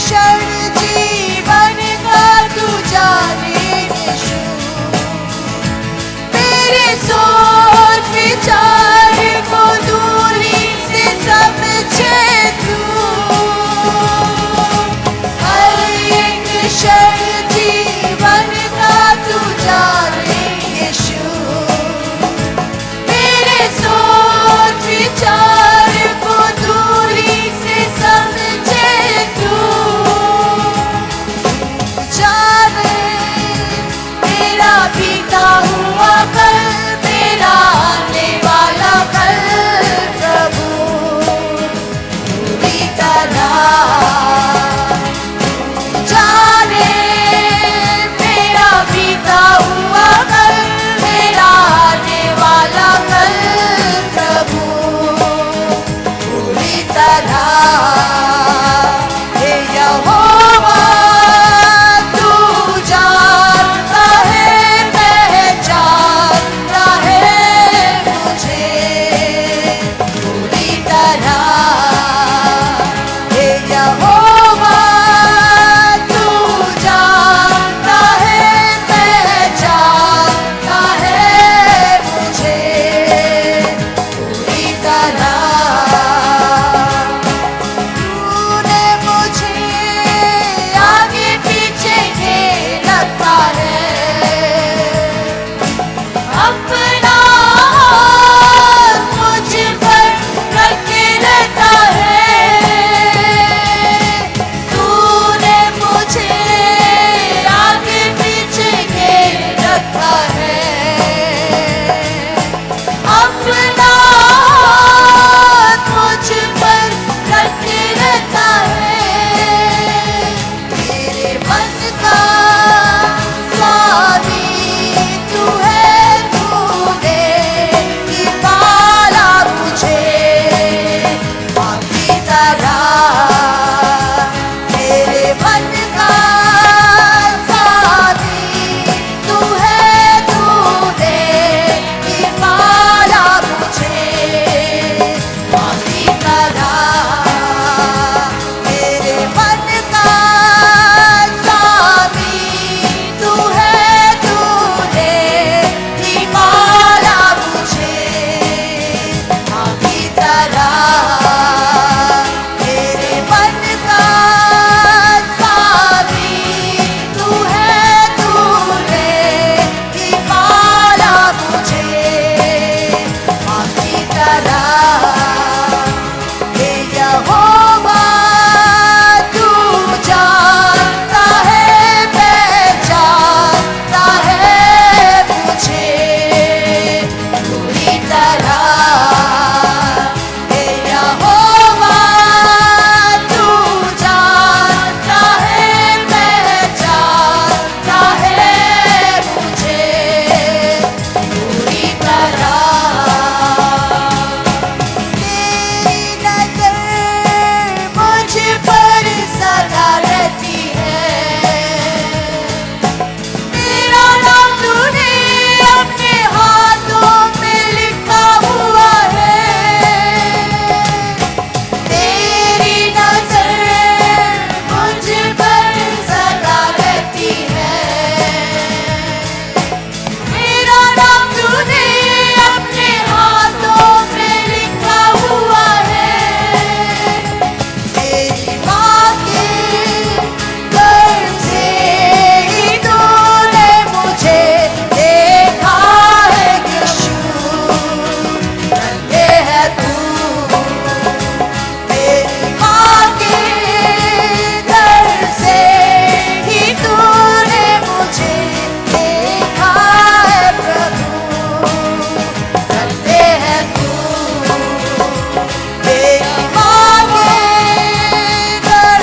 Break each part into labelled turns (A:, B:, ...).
A: क्षण जीवन का तू जाने यीशु, मेरे सोच विचार को दूरी से समझे तू। हर एक क्षण जीवन का तू जाने यीशु, मेरे सोच विचार को दूरी से समझे तू। जाने मेरा बीता हुआ कल, मेरा आने वाला कल प्रभु पूरी तरह जाने। मेरा बीता हुआ कल, मेरा आने वाला कल प्रभु पूरी तरह। हे यहोवा तू जानता है, पहचानता है मुझे पूरी तरह। हे यहोवा तू जानता है, पहचानता है मुझे पूरी तरह। तूने मुझे आगे पीछे घेर रखा है, अपना हाथ मुझ पर रखे रहता है। तूने मुझे आगे पीछे घेर रखा है, अपना हाथ मुझ पर रखे रहता है। मेरे मन का स्वामी तू है, तूने निकाला मुझे आपकी तरह। मेरे मन का स्वामी तू है, तूने निकाला मुझे आपकी तरह। मेरे मन का स्वामी तू है, तूने निकाला मुझे आपकी तरह। मेरे मन का स्वामी तू है, तूने निकाला मुझे आपकी तरह। हे यहोवा तू जानता है, पहचानता है मुझे पूरी तरह। हे यहोवा तू जानता है, पहचानता है मुझे पूरी तरह। तेरी नजर मुझ पर सदा रहती है, मेरा नाम तूने अपने हाथों में लिखा हुआ है। तेरी नजर मुझ पर सदा रहती है, मेरा नाम तूने अपने हाथों में लिखा हुआ है। तेरी माँ के घर से ही तूने मुझे देखा है यीशु, धन्य है तू। तेरी माँ के घर से ही तूने मुझे देखा है प्रभु, धन्य है तू। तेरी माँ के घर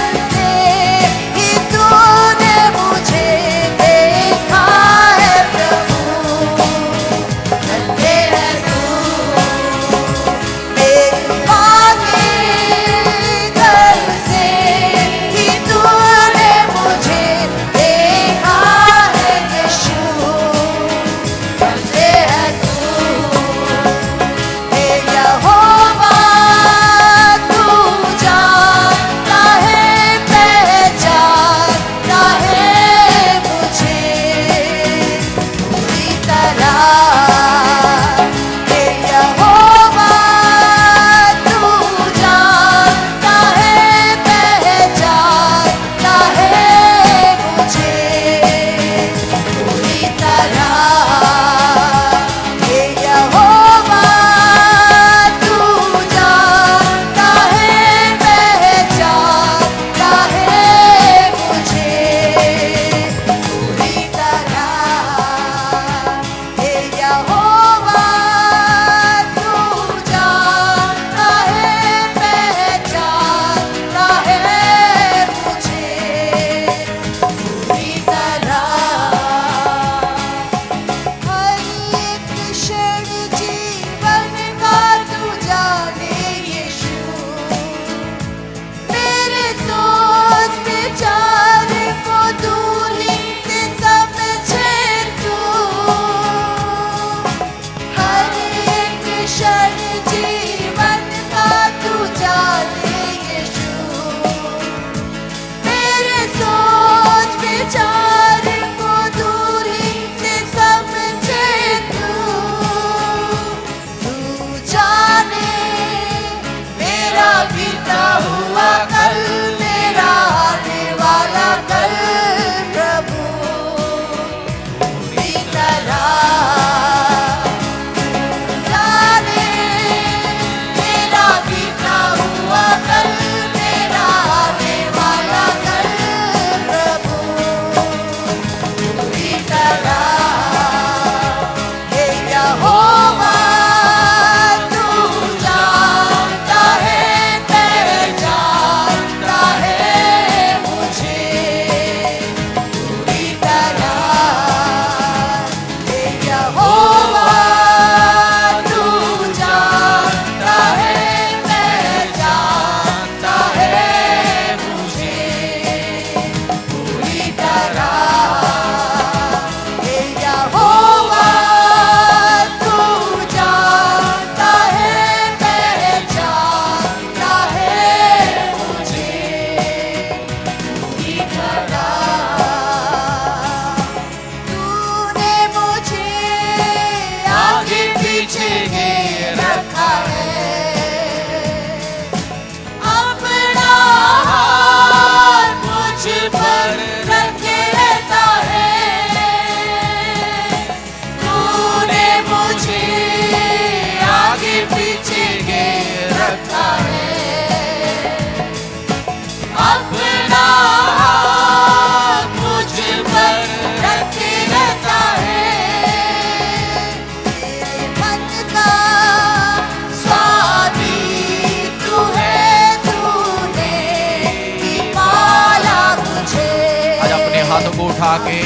A: अपना हाथ मुझ पर रखे रहता है। मेरे मन का स्वामी तू है, तूने ही पाला मुझे।
B: आज अपने हाथों को उठा के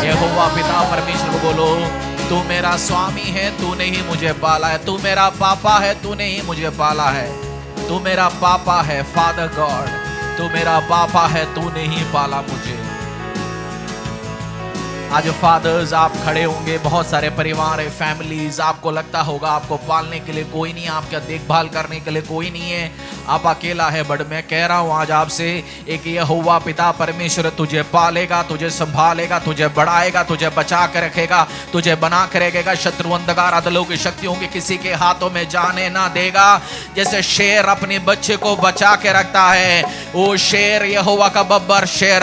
B: यहोवा पिता परमेश्वर को बोलो, तू मेरा स्वामी है, तूने ही मुझे पाला है। तू मेरा पापा है, तूने ही मुझे पाला है। तू मेरा पापा है, फादर गॉड, तू मेरा पापा है, तूने ही पाला मुझे। आज फादर्स आप खड़े होंगे, बहुत सारे परिवार है, फैमिलीज, आपको लगता होगा आपको पालने के लिए कोई नहीं, आपका देखभाल करने के लिए कोई नहीं है, आप अकेला है। बट मैं कह रहा हूं आज आपसे, एक यहोवा पिता परमेश्वर तुझे पालेगा, तुझे संभालेगा, तुझे बढ़ाएगा, तुझे बचा के रखेगा, तुझे बना के रखेगा। शत्रु अंधकार अदलों की शक्तियों की किसी के हाथों में जाने ना देगा। जैसे शेर अपने बच्चे को बचा के रखता है, वो शेर यहोवा का बब्बर शेर,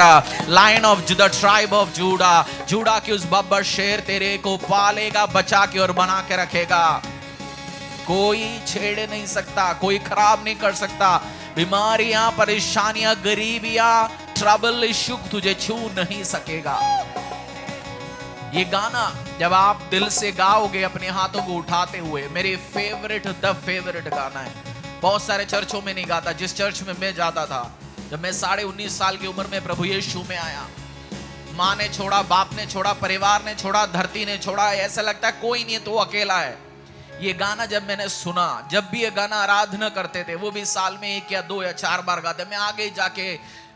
B: lion of the tribe of Judah, Judah की उस बब्बर शेर तेरे को पालेगा, बचा के और बना के रखेगा। कोई छेड़ नहीं सकता, कोई खराब नहीं कर सकता। बीमारियां, परेशानियां, गरीबियां, ट्रबल, इश्यू तुझे छू नहीं सकेगा। ये गाना जब आप दिल से गाओगे अपने हाथों को उठाते हुए, मेरे फेवरेट गाना है। बहुत सारे चर्चों में नहीं गाता। जिस चर्च में मैं जाता था, जब मैं 19.5 साल की उम्र में प्रभु यीशु में आया, माँ ने छोड़ा, बाप ने छोड़ा, परिवार ने छोड़ा, धरती ने छोड़ा, ऐसा लगता है कोई नहीं है, तो अकेला है। ये गाना जब मैंने सुना, जब भी ये गाना आराधना करते थे, वो भी साल में 1 या 2 या 4 बार गाते, मैं आगे जाके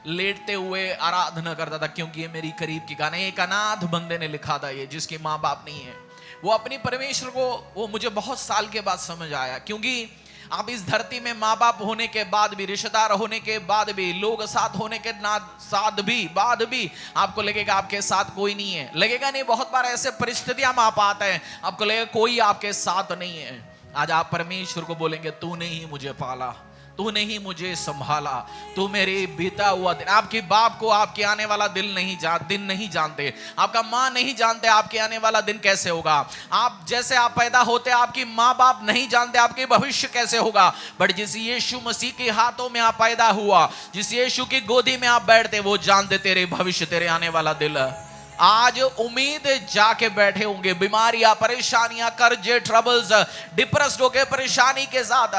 B: लेटते हुए आराधना करता था, क्योंकि ये मेरी करीब की गाना। एक अनाथ बंदे ने लिखा था, ये जिसके माँ बाप नहीं है, वो अपनी परमेश्वर को, वो मुझे बहुत साल के बाद समझ आया। क्योंकि आप इस धरती में माँ बाप होने के बाद भी, रिश्तेदार होने के बाद भी, लोग साथ होने के बाद भी आपको लगेगा आपके साथ कोई नहीं है। लगेगा नहीं, बहुत बार ऐसे परिस्थितियां में आप आते हैं, आपको लगेगा कोई आपके साथ नहीं है। आज आप परमेश्वर को बोलेंगे, तूने ही मुझे पाला, तूने ही मुझे संभाला, तू मेरे बीता हुआ दिन। आपके बाप को आपके आने वाला दिन नहीं जानते, आपका माँ नहीं जानते आपके आने वाला दिन कैसे होगा। आप जैसे आप पैदा होते, आपकी माँ बाप नहीं जानते आपके भविष्य कैसे होगा। बट जिस यीशु मसीह के हाथों में आप पैदा हुआ, जिस यीशु की गोदी में आप बैठते, वो जानते तेरे भविष्य, तेरे आने वाला दिन। आज उम्मीद जाके बैठे होंगे, बीमारियां, परेशानियां, कर्जे, ट्रबल्स, डिप्रेस्ड होके परेशानी के साथ।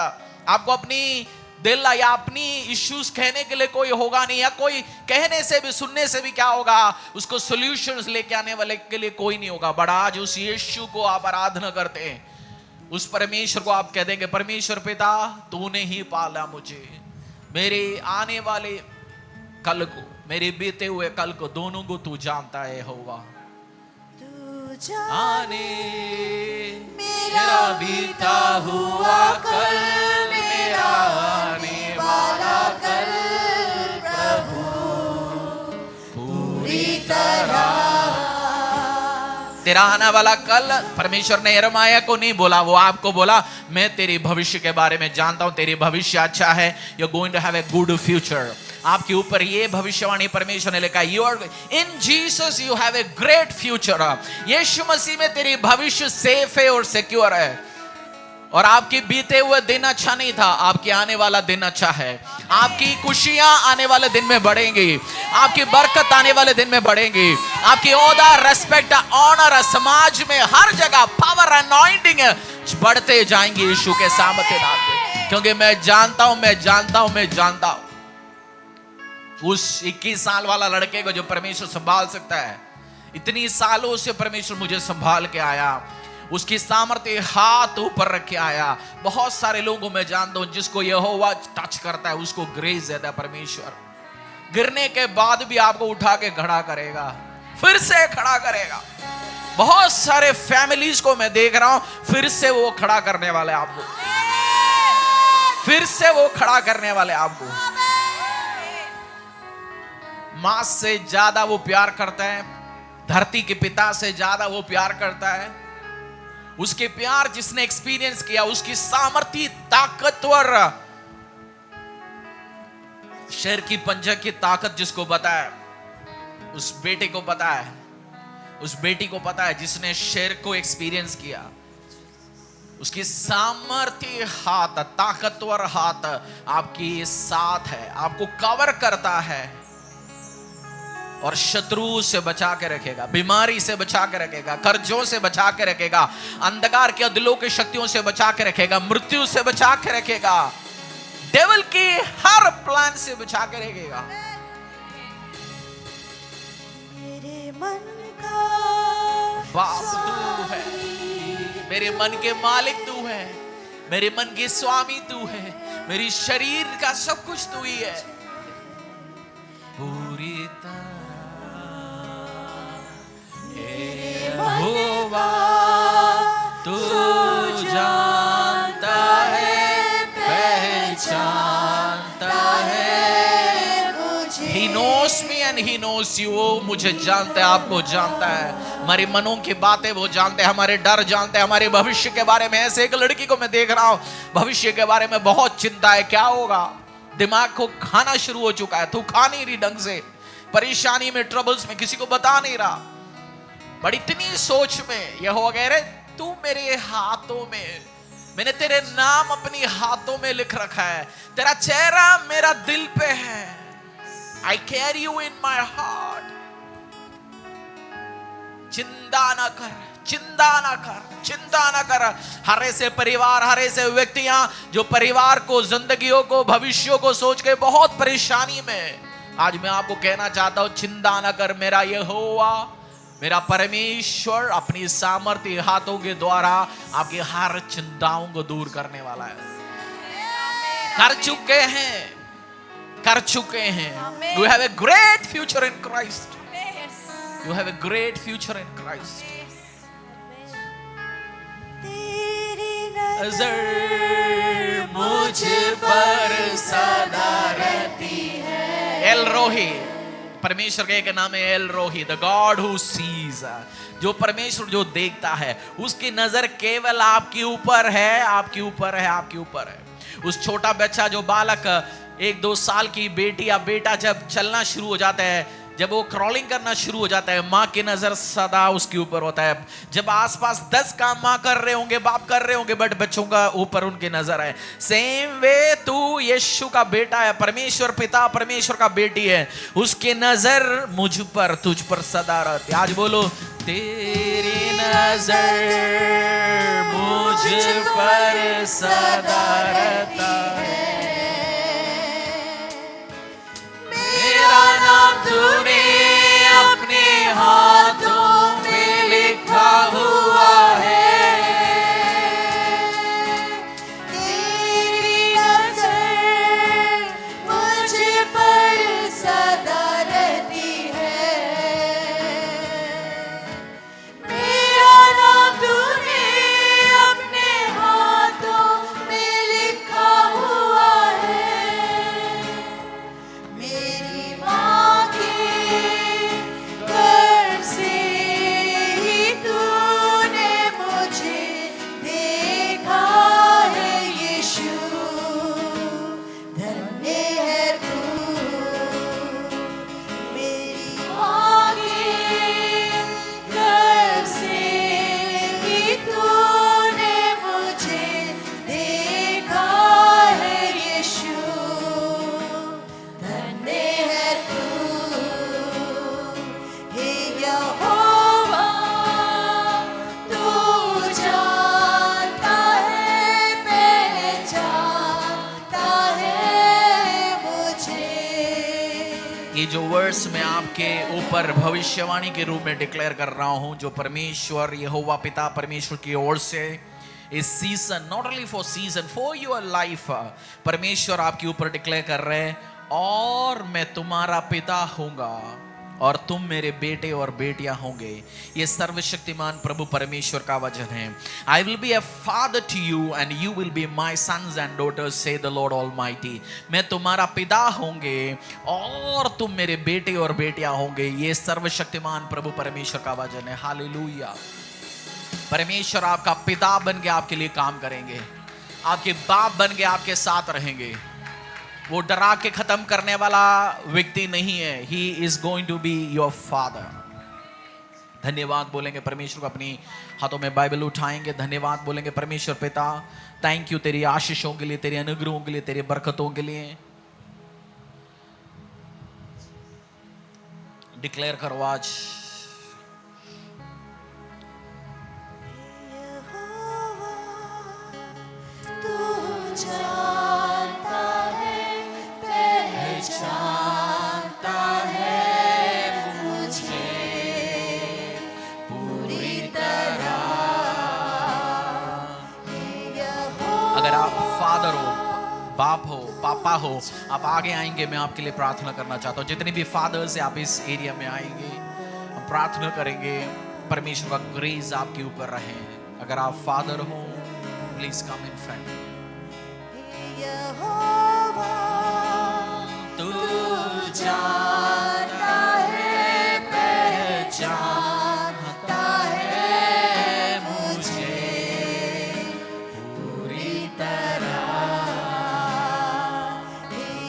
B: आपको अपनी दिल या अपनी इश्यूज कहने के लिए कोई होगा नहीं, या कोई कहने से भी, सुनने से भी क्या होगा, उसको सॉल्यूशंस लेके आने वाले के लिए कोई नहीं होगा। बट आज उस यीशु को आप आराधना करते हैं, उस परमेश्वर को आप कह देंगे, परमेश्वर पिता तूने ही पाला मुझे, मेरे आने वाले कल को, मेरे बीते हुए कल को, दोनों को तू जानता है। होगा
A: तू
B: जाने
A: मेरा बीता हुआ कल, मेरा आने वाला कल, प्रभु पूरी तरह।
B: तेरा आने वाला कल परमेश्वर ने यिर्मयाह को नहीं बोला, वो आपको बोला, मैं तेरे भविष्य के बारे में जानता हूं, तेरी भविष्य अच्छा है, you are going to have a good future. आपके ऊपर ये भविष्यवाणी परमेश्वर ने लिखा, you are in Jesus you have a great future. यीशु मसीह में तेरी भविष्य सेफ है और सिक्योर है। और आपकी बीते हुए दिन अच्छा नहीं था, आपके आने वाला दिन अच्छा है। आपकी खुशियां आने वाले दिन में बढ़ेंगी, आपकी बरकत आने वाले दिन में बढ़ेंगी, आपकी ओहदा, रेस्पेक्ट, ऑनर समाज में हर जगह, पावर, अनॉइंटिंग बढ़ते जाएंगे यीशु के सामर्थ्य नाम में। क्योंकि मैं जानता हूं उस 21 साल वाला लड़के को जो परमेश्वर संभाल सकता है। इतनी सालों से परमेश्वर मुझे संभाल के आया, उसकी सामर्थ्य हाथ ऊपर रख के आया। बहुत सारे लोगों को मैं जानता हूं जिसको यहोवा टच करता है, उसको ग्रेस देता है परमेश्वर। गिरने के बाद भी आपको उठा के खड़ा करेगा, फिर से खड़ा करेगा। बहुत सारे फैमिलीज को मैं देख रहा हूं, फिर से वो खड़ा करने वाले आपको, फिर से वो खड़ा करने वाले आपको। मां से ज्यादा वो प्यार करता है, धरती के पिता से ज्यादा वो प्यार करता है। उसके प्यार जिसने एक्सपीरियंस किया, उसकी सामर्थ्य ताकतवर, शेर की पंजा की ताकत जिसको पता है, उस बेटे को पता है, उस बेटी को पता है जिसने शेर को एक्सपीरियंस किया। उसकी सामर्थ्य हाथ, ताकतवर हाथ आपके साथ है, आपको कवर करता है और शत्रु से बचा के रखेगा, बीमारी से बचा के रखेगा, कर्जों से बचा के रखेगा, अंधकार के अदलों की शक्तियों से बचा के रखेगा, मृत्यु से बचा के रखेगा, डेविल की हर प्लान से बचा के रखेगा।
A: मेरे मन का
B: बाप तू है, मेरे मन के मालिक तू है, मेरे मन के स्वामी तू है, मेरी शरीर का सब कुछ तू ही है। पूरी तरह यहोवा तू जानता है, पहचानता है
A: मुझे।
B: He knows me and he knows you. वो मुझे जानता है, आपको जानता है, हमारे मनों की बातें वो जानते हैं, हमारे डर जानते हैं, हमारे भविष्य के बारे में। ऐसे एक लड़की को मैं देख रहा हूं, भविष्य के बारे में बहुत चिंता है, क्या होगा, दिमाग को खाना शुरू हो चुका है, तू खा नहीं रही ढंग से, परेशानी में, ट्रबल्स में, किसी को बता नहीं रहा, बड़ी इतनी सोच में। यहोवा कह रहे तू मेरे हाथों में, मैंने तेरे नाम अपनी हाथों में लिख रखा है, तेरा चेहरा मेरा दिल पे है, I carry you in my heart। चिंता ना कर, चिंता ना कर, चिंता ना कर। हर ऐसे परिवार, हर ऐसे व्यक्तियां जो परिवार को, जिंदगियों को, भविष्यों को सोच के बहुत परेशानी में, आज मैं आपको कहना चाहता हूं चिंता ना कर, मेरा यहोवा, मेरा परमेश्वर अपनी सामर्थ्य हाथों के द्वारा आपकी हर चिंताओं को दूर करने वाला है। कर चुके हैं, कर चुके हैं। You have a great future in Christ. You have a great future in Christ.
A: तेरी
B: नजर मुझ पर सदा रहती है। एल रोही, परमेश्वर का एक नाम है एल रोही, द गॉड हु सीज, जो परमेश्वर जो देखता है, उसकी नजर केवल आपके ऊपर है, आपके ऊपर है, आपके ऊपर है। उस छोटा बच्चा जो बालक, 1-2 साल की बेटी या बेटा जब चलना शुरू हो जाता है, जब वो क्रॉलिंग करना शुरू हो जाता है, माँ की नजर सदा उसके ऊपर होता है। जब आसपास 10 काम माँ कर रहे होंगे, बाप कर रहे होंगे, बट बच्चों का ऊपर उनकी नजर है। सेम वे तू यीशु का बेटा है, परमेश्वर पिता, परमेश्वर का बेटी है, उसकी नजर मुझ पर, तुझ पर सदा रहती। आज बोलो, तेरी नजर मुझ पर सदा रहता है। मेरा नाम तूने अपने हाथों में लिखा हुआ है।
A: तेरी नजर मुझ पर सदा रहती है। मेरा नाम तूने अपने हाथों में लिखा हुआ है। मेरी माँ के गर्भ से ही तूने मुझे देखा है यीशु, धन्य है तू। मेरी माँ के गर्भ से ही तूने मुझे देखा है यीशु, धन्य है तू। हे यहोवा, तू जानता है, पहचानता है मुझे।
B: ये जो वर्स मैं आपके ऊपर भविष्यवाणी के रूप में डिक्लेयर कर रहा हूं, जो परमेश्वर यहोवा पिता परमेश्वर की ओर से इस season, not only for season, for your life, परमेश्वर आपके ऊपर डिक्लेयर कर रहे हैं, और मैं तुम्हारा पिता होऊंगा और तुम मेरे बेटे और बेटियां होंगे। ये सर्वशक्तिमान प्रभु परमेश्वर का वचन है। I will be a father to you and you will be my sons and daughters, say the Lord Almighty. मैं तुम्हारा पिता होंगे और तुम मेरे बेटे और बेटियां होंगे। ये सर्वशक्तिमान प्रभु परमेश्वर का वचन है। हालेलुया। परमेश्वर आपका पिता बन के आपके लिए काम करेंगे, आपके बाप बन के आपके साथ रहेंगे। वो डरा के खत्म करने वाला व्यक्ति नहीं है। He is going to be your father. धन्यवाद बोलेंगे परमेश्वर को, अपनी हाथों में बाइबल उठाएंगे, धन्यवाद बोलेंगे परमेश्वर पिता, थैंक यू तेरी आशीषों के लिए, तेरे अनुग्रहों के लिए, तेरी बरकतों के लिए। डिक्लेयर करो आज।
A: यहोवा, तू जानता है, पहचानता है मुझे पूरी तरह। यहोवा,
B: अगर आप फादर हो, बाप हो, पापा हो, आप आगे आएंगे, मैं आपके लिए प्रार्थना करना चाहता हूँ। जितने भी फादर्स हैं, आप इस एरिया में आएंगे, हम प्रार्थना करेंगे परमेश्वर का ग्रेस आपके ऊपर रहे। अगर आप फादर हो, प्लीज कम इन फ्रंट।
A: यहोवा,
B: तू
A: जानता है, पहचानता है मुझे पूरी तरह।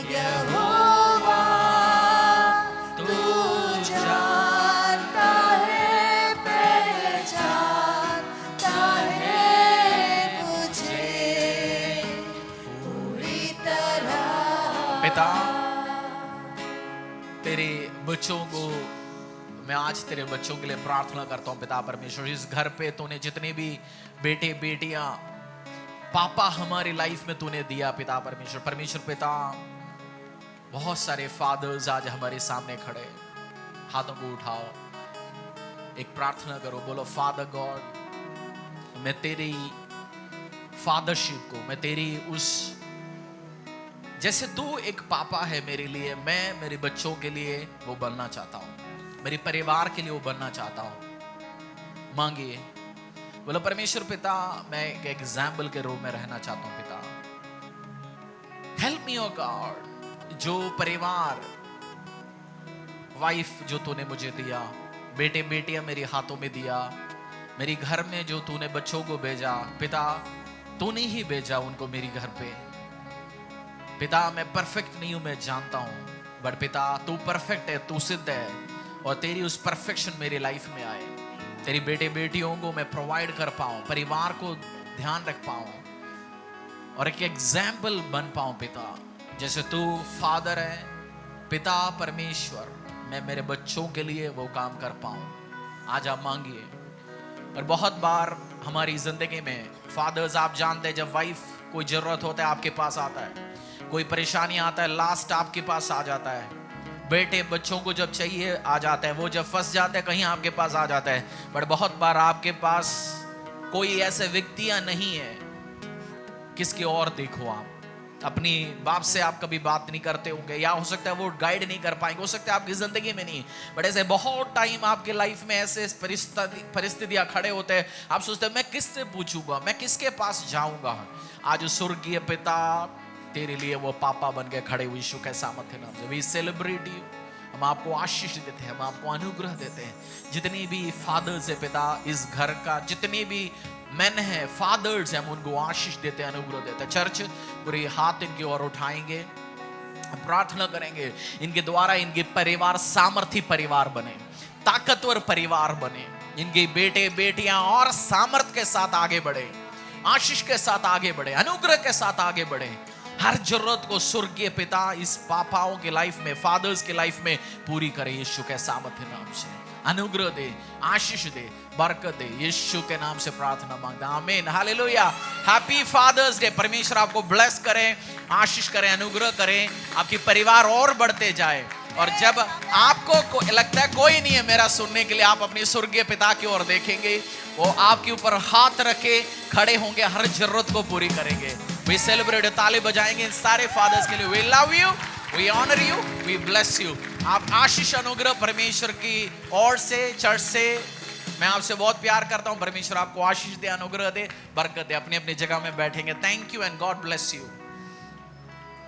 A: यहोवा, तू जानता है, पहचानता है मुझे पूरी तरह।
B: पिता, तेरे बच्चों को मैं आज तेरे बच्चों के लिए प्रार्थना करता हूँ पिता परमेश्वर। इस घर पे तूने जितने भी बेटे बेटियां पापा हमारी लाइफ में तूने दिया पिता परमेश्वर, परमेश्वर पिता, बहुत सारे फादर्स आज हमारे सामने खड़े। हाथों को उठाओ, एक प्रार्थना करो, बोलो फादर गॉड, मैं तेरी फादरशिप को, मैं तेरी उस, जैसे तू एक पापा है मेरे लिए, मैं मेरे बच्चों के लिए वो बनना चाहता हूँ, मेरे परिवार के लिए वो बनना चाहता हूँ। मांगिए, बोलो परमेश्वर पिता, मैं एक एग्जाम्पल के रूप में रहना चाहता हूँ पिता। हेल्प मी ओ गॉड, जो परिवार, वाइफ जो तूने मुझे दिया, बेटे बेटियां मेरे हाथों में दिया, मेरी घर में जो तूने बच्चों को भेजा पिता, तूने ही भेजा उनको मेरी घर पे पिता। मैं परफेक्ट नहीं हूं, मैं जानता हूं, बट पिता तू परफेक्ट है, तू सिद्ध है, और तेरी उस परफेक्शन मेरी लाइफ में आए। तेरी बेटे बेटियों को मैं प्रोवाइड कर पाऊं, परिवार को ध्यान रख पाऊं, और एक एग्जाम्पल बन पाऊं पिता। जैसे तू फादर है पिता परमेश्वर, मैं मेरे बच्चों के लिए वो काम कर पाऊं। आज आप मांगिए। और बहुत बार हमारी जिंदगी में फादर्स, आप जानते हैं, जब वाइफ कोई जरूरत होता है आपके पास आता है, कोई परेशानी आता है लास्ट आपके पास आ जाता है, बेटे बच्चों को जब चाहिए आ जाता है, वो जब फंस जाते हैं कहीं आपके पास आ जाता है। बट बहुत बार आपके पास कोई ऐसे व्यक्तियां नहीं है, किसकी और देखो, आप अपनी बाप से आप कभी बात नहीं करते होंगे, या हो सकता है वो गाइड नहीं कर पाएंगे, हो सकता है आपकी जिंदगी में नहीं, बट ऐसे बहुत टाइम आपके लाइफ में ऐसे परिस्थितियां खड़े होते हैं, आप सोचते हैं मैं किससे पूछूंगा, मैं किसके पास जाऊंगा। आज स्वर्गीय पिता तेरे लिए वो पापा बन के खड़े हुए, यीशु के सामर्थ्य नाम से वी सेलिब्रेट यू। हम आपको आशीष देते हैं, हम आपको अनुग्रह देते हैं। जितनी भी फादर्स है पिता, इस घर का जितने भी मैन है, फादर्स हैं, हम उनको आशीष देते हैं, अनुग्रह देते हैं। चर्च पूरे हाथ इनकी ओर उठाएंगे, प्रार्थना करेंगे, इनके द्वारा इनके परिवार सामर्थी परिवार बने, ताकतवर परिवार बने, इनके बेटे बेटियां और सामर्थ के साथ आगे बढ़े, आशीष के साथ आगे बढ़े, अनुग्रह के साथ आगे बढ़े। हर जरूरत को स्वर्गीय पिता इस पापाओं के लाइफ में, फादर्स के लाइफ में पूरी करे, यीशु के सामर्थ्य नाम से। अनुग्रह दे, आशीष दे, बरकत दे, यीशु के नाम से प्रार्थना मांगता हूं, आमीन, हालेलुया। Happy father's day. परमेश्वर आपको ब्लेस करें, आशीष करें, अनुग्रह करें, आपकी परिवार और बढ़ते जाए। और जब आपको लगता है कोई नहीं है मेरा सुनने के लिए, आप अपनी स्वर्गीय पिता की ओर देखेंगे, वो आपके ऊपर हाथ रखे खड़े होंगे, हर जरूरत को पूरी करेंगे। वी सेलिब्रेट, ताली बजाएंगे इन सारे फादर्स के लिए। We love you, we honour you, we bless you. आप आशीष अनुग्रह परमेश्वर की ओर से, चर्च से, मैं आपसे बहुत प्यार करता हूं। परमेश्वर आपको आशीष दे, अनुग्रह दे, बरकत दे। अपनी अपनी जगह में बैठेंगे। Thank you and God bless you.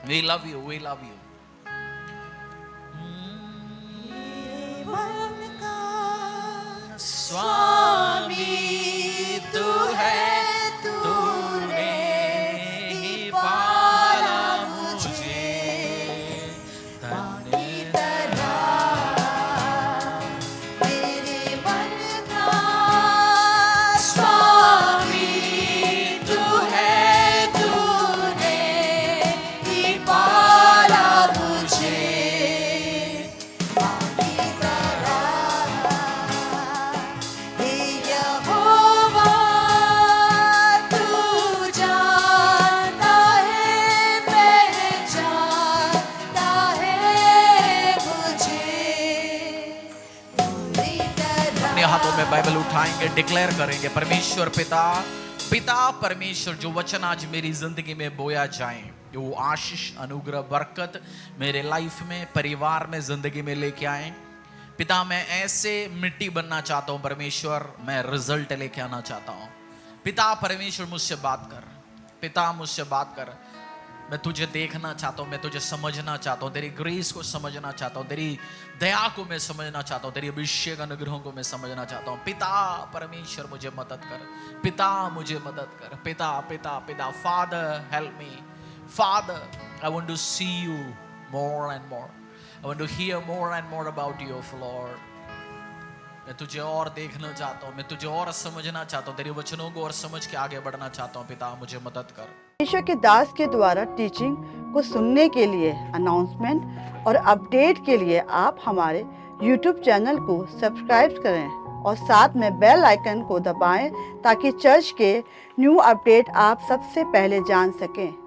B: We love you, we love you.
A: मन का
B: स्वामी तू है,
A: तूने ही पाला मुझे पानी तरह। मेरे मन
B: में बाइबल उठाएंगे, डिक्लेयर करेंगे, परमेश्वर पिता, पिता परमेश्वर जो वचन आज मेरी जिंदगी में बोया जाए, वो आशीष, अनुग्रह, बरकत मेरे लाइफ में, परिवार में, जिंदगी में लेके आए। पिता मैं ऐसे मिट्टी बनना चाहता हूँ परमेश्वर, मैं रिजल्ट लेके आना चाहता हूँ। पिता परमेश्वर मुझसे बात कर, पिता मुझसे बात कर, मैं तुझे देखना चाहता हूँ, मैं तुझे समझना चाहता हूँ, तेरी ग्रेस को समझना चाहता हूँ, तेरी दया को मैं समझना चाहता हूँ, तेरी अभिषेक अनुग्रहों को मैं समझना चाहता हूँ। पिता परमेश्वर मुझे मदद कर, पिता मुझे मदद कर, पिता पिता पिता। Father help me, father I want to see you more and more, I want to hear more and more about you Lord. मैं तुझे और देखना चाहता हूँ, मैं तुझे और समझना चाहता हूँ, तेरे वचनों को और समझ के आगे बढ़ना चाहता हूँ। पिता मुझे मदद कर।
C: ईश्वर के दास के द्वारा टीचिंग को सुनने के लिए, अनाउंसमेंट और अपडेट के लिए आप हमारे YouTube चैनल को सब्सक्राइब करें और साथ में बेल आइकन को दबाएं ताकि चर्च के न्यू अपडेट आप सबसे पहले जान सकें।